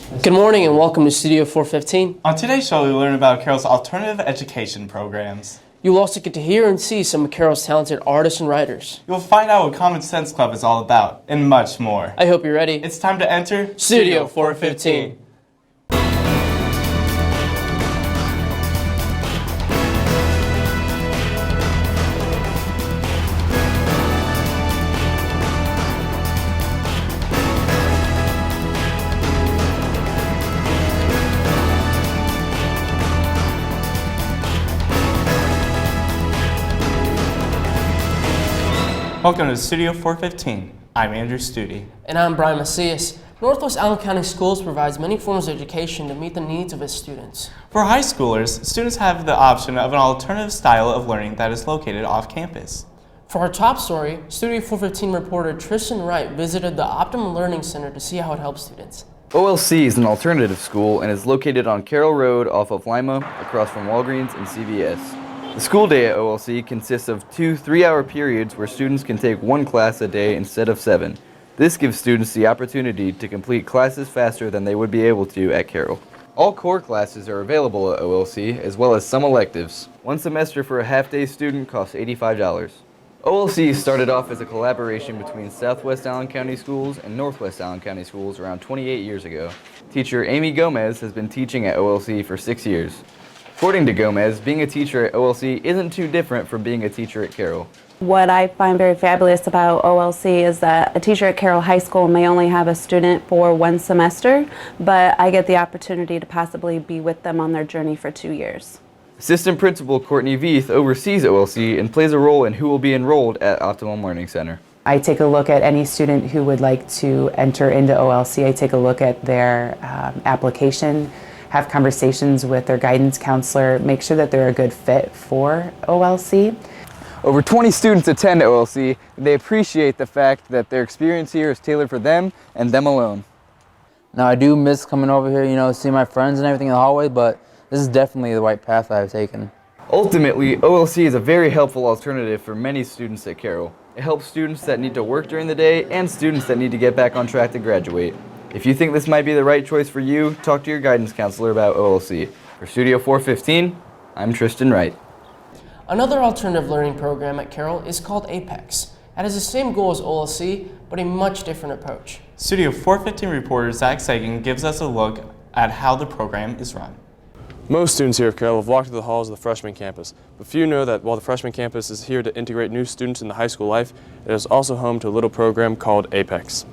Good morning and welcome to Studio 415. On today's show, we'll learn about Carroll's alternative education programs. You'll also get to hear and see some of Carroll's talented artists and writers. You'll find out what Common Sense Club is all about, and much more. I hope you're ready. It's time to enter Studio 415. Welcome to Studio 415. I'm Andrew Studi. And I'm Brian Macias. Northwest Allen County Schools provides many forms of education to meet the needs of its students. For high schoolers, students have the option of an alternative style of learning that is located off campus. For our top story, Studio 415 reporter Tristan Wright visited the Optimum Learning Center to see how it helps students. OLC is an alternative school and is located on Carroll Road off of Lima, across from Walgreens and CVS. The school day at OLC consists of 2 3-hour periods where students can take 1 class a day instead of 7. This gives students the opportunity to complete classes faster than they would be able to at Carroll. All core classes are available at OLC, as well as some electives. 1 semester for a half-day student costs $85. OLC started off as a collaboration between Southwest Allen County Schools and Northwest Allen County Schools around 28 years ago. Teacher Amy Gomez has been teaching at OLC for 6 years. According to Gomez, being a teacher at OLC isn't too different from being a teacher at Carroll. What I find very fabulous about OLC is that a teacher at Carroll High School may only have a student for 1 semester, but I get the opportunity to possibly be with them on their journey for 2 years. Assistant Principal Courtney Veith oversees OLC and plays a role in who will be enrolled at Optimum Learning Center. I take a look at any student who would like to enter into OLC. I take a look at their application, have conversations with their guidance counselor, make sure that they're a good fit for OLC. Over 20 students attend OLC, and they appreciate the fact that their experience here is tailored for them and them alone. Now, I do miss coming over here, see my friends and everything in the hallway, but this is definitely the right path I've taken. Ultimately, OLC is a very helpful alternative for many students at Carroll. It helps students that need to work during the day and students that need to get back on track to graduate. If you think this might be the right choice for you, talk to your guidance counselor about OLC. For Studio 415, I'm Tristan Wright. Another alternative learning program at Carroll is called Apex. It has the same goal as OLC, but a much different approach. Studio 415 reporter Zach Sagan gives us a look at how the program is run. Most students here at Carroll have walked through the halls of the freshman campus, but few know that while the freshman campus is here to integrate new students into high school life, it is also home to a little program called Apex.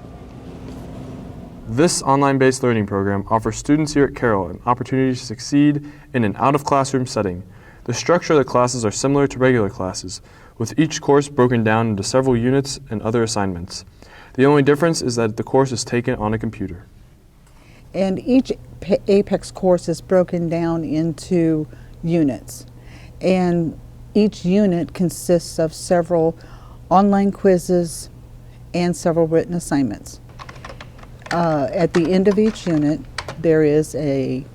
This online-based learning program offers students here at Carroll an opportunity to succeed in an out-of-classroom setting. The structure of the classes are similar to regular classes, with each course broken down into several units and other assignments. The only difference is that the course is taken on a computer. And each Apex course is broken down into units. And each unit consists of several online quizzes and several written assignments. At the end of each unit, there is a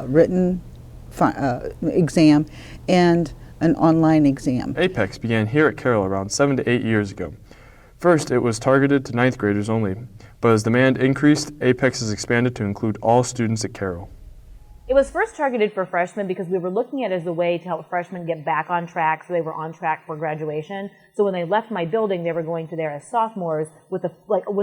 written exam and an online exam. Apex began here at Carroll around 7 to 8 years ago. First, it was targeted to 9th graders only, but as demand increased, Apex has expanded to include all students at Carroll. It was first targeted for freshmen because we were looking at it as a way to help freshmen get back on track so they were on track for graduation. So when they left my building, they were going to there as sophomores with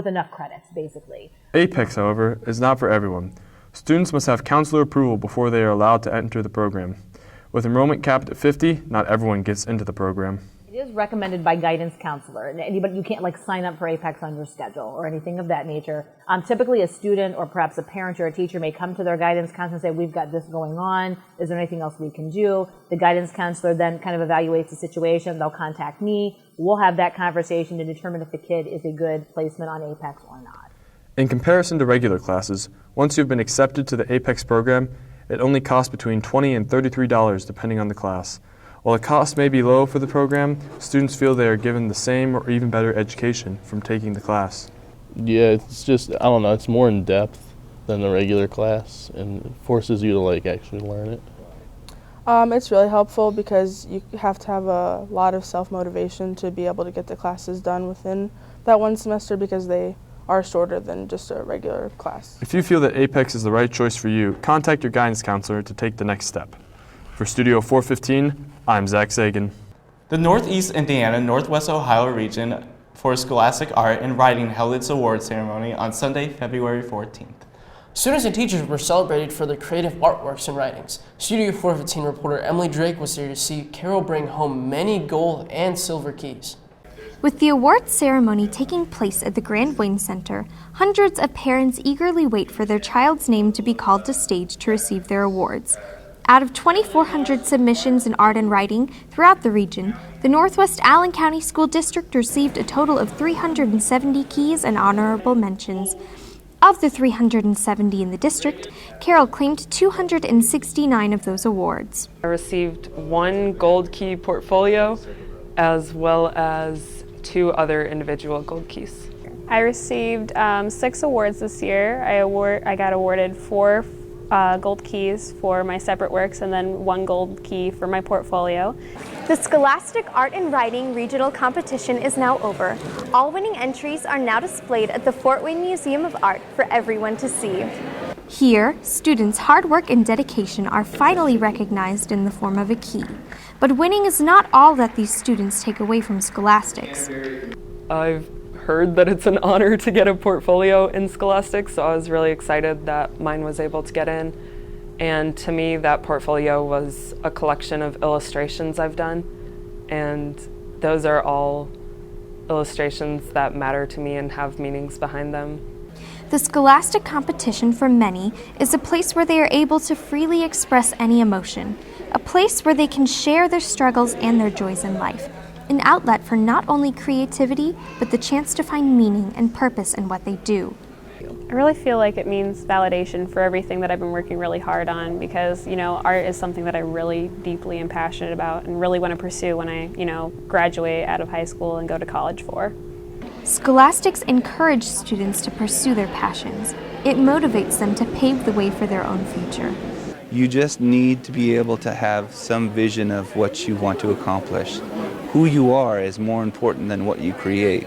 enough credits, basically. Apex, however, is not for everyone. Students must have counselor approval before they are allowed to enter the program. With enrollment capped at 50, not everyone gets into the program. It is recommended by guidance counselor, and anybody, you can't sign up for Apex on your schedule or anything of that nature. Typically a student or perhaps a parent or a teacher may come to their guidance counselor and say, we've got this going on, is there anything else we can do? The guidance counselor then kind of evaluates the situation, they'll contact me, we'll have that conversation to determine if the kid is a good placement on Apex or not. In comparison to regular classes, once you've been accepted to the Apex program, it only costs between $20 and $33 depending on the class. While the cost may be low for the program, students feel they are given the same or even better education from taking the class. Yeah, it's just, I don't know, it's more in depth than the regular class and it forces you to actually learn it. It's really helpful because you have to have a lot of self-motivation to be able to get the classes done within that 1 semester because they are shorter than just a regular class. If you feel that Apex is the right choice for you, contact your guidance counselor to take the next step. For Studio 415, I'm Zach Sagan. The Northeast Indiana Northwest Ohio region for Scholastic Art and Writing held its award ceremony on Sunday, February 14th. Students and teachers were celebrated for their creative artworks and writings. Studio 415 reporter Emily Drake was there to see Carroll bring home many gold and silver keys. With the awards ceremony taking place at the Grand Wayne Center, hundreds of parents eagerly wait for their child's name to be called to stage to receive their awards. Out of 2,400 submissions in art and writing throughout the region, the Northwest Allen County School District received a total of 370 keys and honorable mentions. Of the 370 in the district, Carroll claimed 269 of those awards. I received 1 gold key portfolio as well as 2 other individual gold keys. I received 6 awards this year. I got awarded 4 gold keys for my separate works and then 1 gold key for my portfolio. The Scholastic Art and Writing Regional Competition is now over. All winning entries are now displayed at the Fort Wayne Museum of Art for everyone to see. Here, students' hard work and dedication are finally recognized in the form of a key. But winning is not all that these students take away from Scholastics. I've heard that it's an honor to get a portfolio in Scholastic, so I was really excited that mine was able to get in. And to me, that portfolio was a collection of illustrations I've done, and those are all illustrations that matter to me and have meanings behind them. The Scholastic competition for many is a place where they are able to freely express any emotion, a place where they can share their struggles and their joys in life, an outlet for not only creativity, but the chance to find meaning and purpose in what they do. I really feel like it means validation for everything that I've been working really hard on because, art is something that I really deeply am passionate about and really want to pursue when I, graduate out of high school and go to college for. Scholastics encourage students to pursue their passions. It motivates them to pave the way for their own future. You just need to be able to have some vision of what you want to accomplish. Who you are is more important than what you create.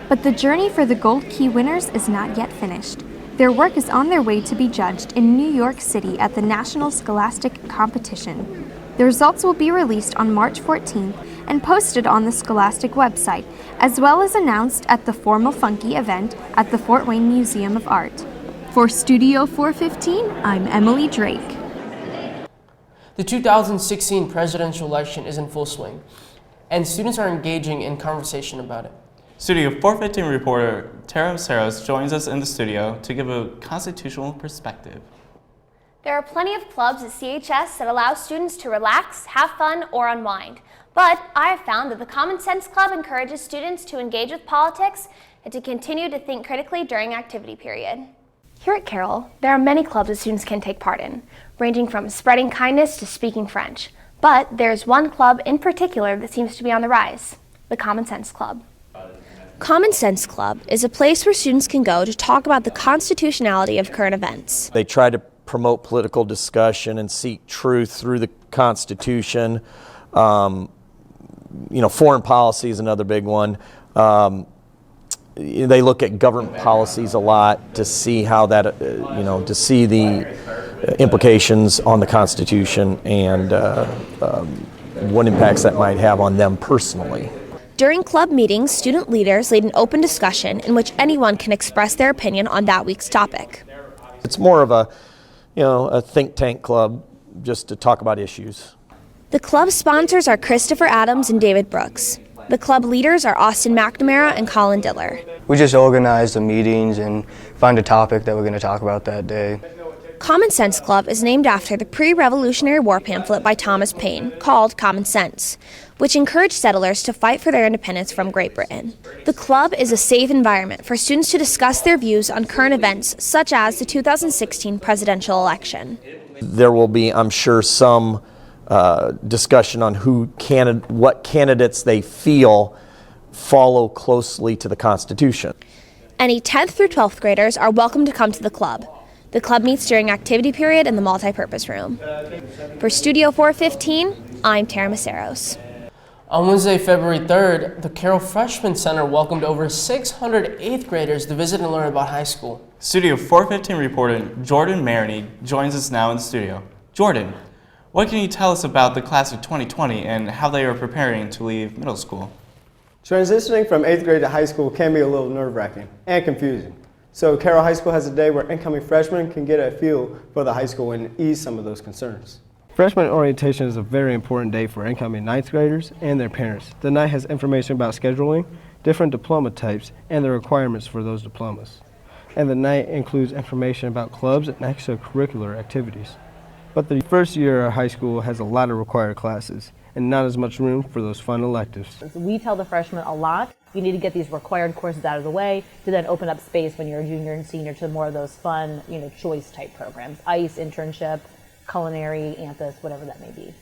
But the journey for the Gold Key winners is not yet finished. Their work is on their way to be judged in New York City at the National Scholastic Competition. The results will be released on March 14th and posted on the Scholastic website, as well as announced at the formal Funky event at the Fort Wayne Museum of Art. For Studio 415, I'm Emily Drake. The 2016 presidential election is in full swing, and students are engaging in conversation about it. Studio 415 reporter Tara Maceros joins us in the studio to give a constitutional perspective. There are plenty of clubs at CHS that allow students to relax, have fun, or unwind. But I have found that the Common Sense Club encourages students to engage with politics and to continue to think critically during activity period. Here at Carroll, there are many clubs that students can take part in, ranging from spreading kindness to speaking French. But there's one club in particular that seems to be on the rise, the Common Sense Club. Common Sense Club is a place where students can go to talk about the constitutionality of current events. They try to promote political discussion and seek truth through the Constitution. Foreign policy is another big one. They look at government policies a lot to see how that, to see the implications on the Constitution and what impacts that might have on them personally. During club meetings, student leaders lead an open discussion in which anyone can express their opinion on that week's topic. It's more of a think tank club just to talk about issues. The club sponsors are Christopher Adams and David Brooks. The club leaders are Austin McNamara and Colin Diller. We just organize the meetings and find a topic that we're going to talk about that day. Common Sense Club is named after the pre-Revolutionary War pamphlet by Thomas Paine called Common Sense, which encouraged settlers to fight for their independence from Great Britain. The club is a safe environment for students to discuss their views on current events such as the 2016 presidential election. There will be, I'm sure, some discussion on what candidates they feel follow closely to the Constitution. Any 10th through 12th graders are welcome to come to the club. The club meets during activity period in the multipurpose room. For Studio 415, I'm Tara Maceros. On Wednesday, February 3rd, the Carroll Freshman Center welcomed over 600 8th graders to visit and learn about high school. Studio 415 reporter Jordan Marigny joins us now in the studio. Jordan, what can you tell us about the class of 2020 and how they are preparing to leave middle school? Transitioning from 8th grade to high school can be a little nerve-wracking and confusing. So Carroll High School has a day where incoming freshmen can get a feel for the high school and ease some of those concerns. Freshman Orientation is a very important day for incoming 9th graders and their parents. The night has information about scheduling, different diploma types, and the requirements for those diplomas. And the night includes information about clubs and extracurricular activities. But the first year of high school has a lot of required classes and not as much room for those fun electives. We tell the freshmen a lot. You need to get these required courses out of the way to then open up space when you're a junior and senior to more of those fun, choice type programs, ICE, internship, culinary, ANTHUS, whatever that may be.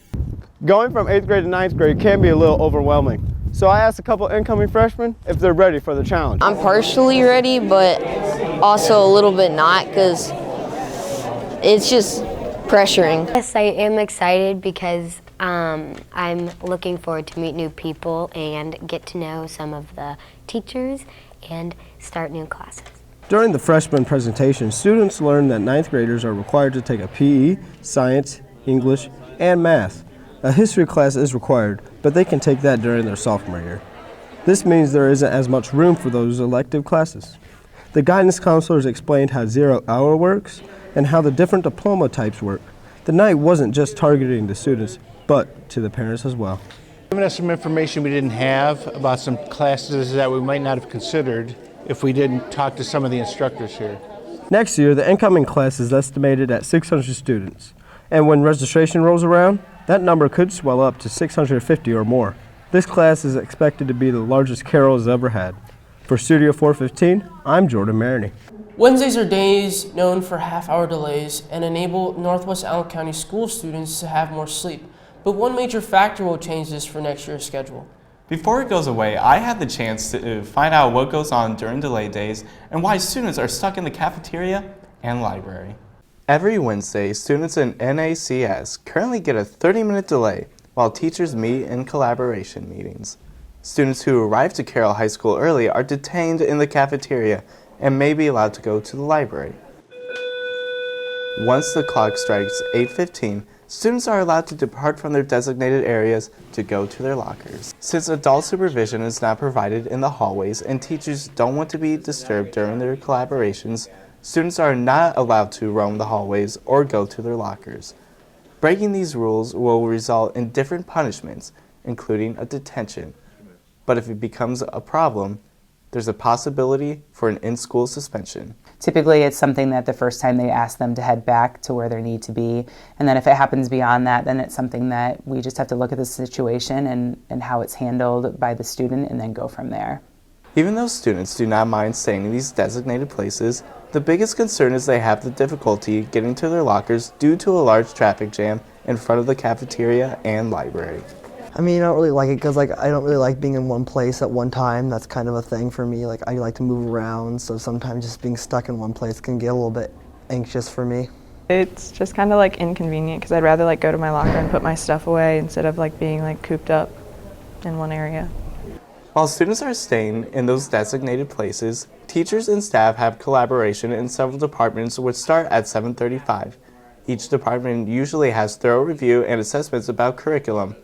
Going from 8th grade to 9th grade can be a little overwhelming. So I asked a couple incoming freshmen if they're ready for the challenge. I'm partially ready, but also a little bit not, because it's just pressuring. Yes, I am excited because I'm looking forward to meet new people and get to know some of the teachers and start new classes. During the freshman presentation, students learned that 9th graders are required to take a PE, science, English, and math. A history class is required, but they can take that during their sophomore year. This means there isn't as much room for those elective classes. The guidance counselors explained how 0 hour works and how the different diploma types work. The night wasn't just targeting the students, but to the parents as well. Giving us some information we didn't have about some classes that we might not have considered if we didn't talk to some of the instructors here. Next year, the incoming class is estimated at 600 students, and when registration rolls around, that number could swell up to 650 or more. This class is expected to be the largest Carroll has ever had. For Studio 415, I'm Jordan Marigny. Wednesdays are days known for half-hour delays and enable Northwest Allen County school students to have more sleep. But one major factor will change this for next year's schedule. Before it goes away, I had the chance to find out what goes on during delay days and why students are stuck in the cafeteria and library. Every Wednesday, students in NACS currently get a 30-minute delay while teachers meet in collaboration meetings. Students who arrive to Carroll High School early are detained in the cafeteria and may be allowed to go to the library. Once the clock strikes 8:15, students are allowed to depart from their designated areas to go to their lockers. Since adult supervision is not provided in the hallways and teachers don't want to be disturbed during their collaborations, students are not allowed to roam the hallways or go to their lockers. Breaking these rules will result in different punishments, including a detention. But if it becomes a problem, there's a possibility for an in-school suspension. Typically, it's something that the first time they ask them to head back to where they need to be. And then if it happens beyond that, then it's something that we just have to look at the situation and how it's handled by the student and then go from there. Even though students do not mind staying in these designated places, the biggest concern is they have the difficulty getting to their lockers due to a large traffic jam in front of the cafeteria and library. I mean, I don't really like it because I don't really like being in one place at one time. That's kind of a thing for me. I like to move around, so sometimes just being stuck in one place can get a little bit anxious for me. It's just kind of inconvenient because I'd rather go to my locker and put my stuff away instead of being cooped up in one area. While students are staying in those designated places, teachers and staff have collaboration in several departments which start at 7:35. Each department usually has thorough review and assessments about curriculum,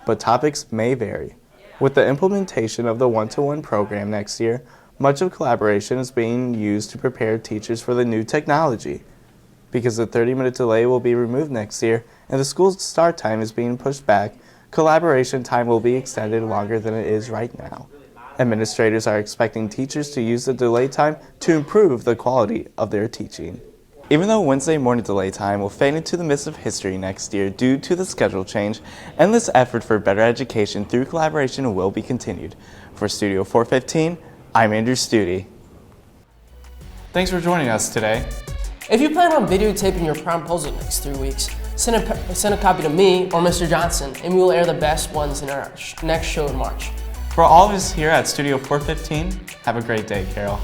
but topics may vary. With the implementation of the one-to-one program next year, much of collaboration is being used to prepare teachers for the new technology. Because the 30-minute delay will be removed next year and the school's start time is being pushed back, collaboration time will be extended longer than it is right now. Administrators are expecting teachers to use the delay time to improve the quality of their teaching. Even though Wednesday morning delay time will fade into the mist of history next year due to the schedule change, endless effort for better education through collaboration will be continued. For Studio 415, I'm Andrew Studi. Thanks for joining us today. If you plan on videotaping your promposal next 3 weeks, send a copy to me or Mr. Johnson, and we will air the best ones in our next show in March. For all of us here at Studio 415, have a great day, Carroll.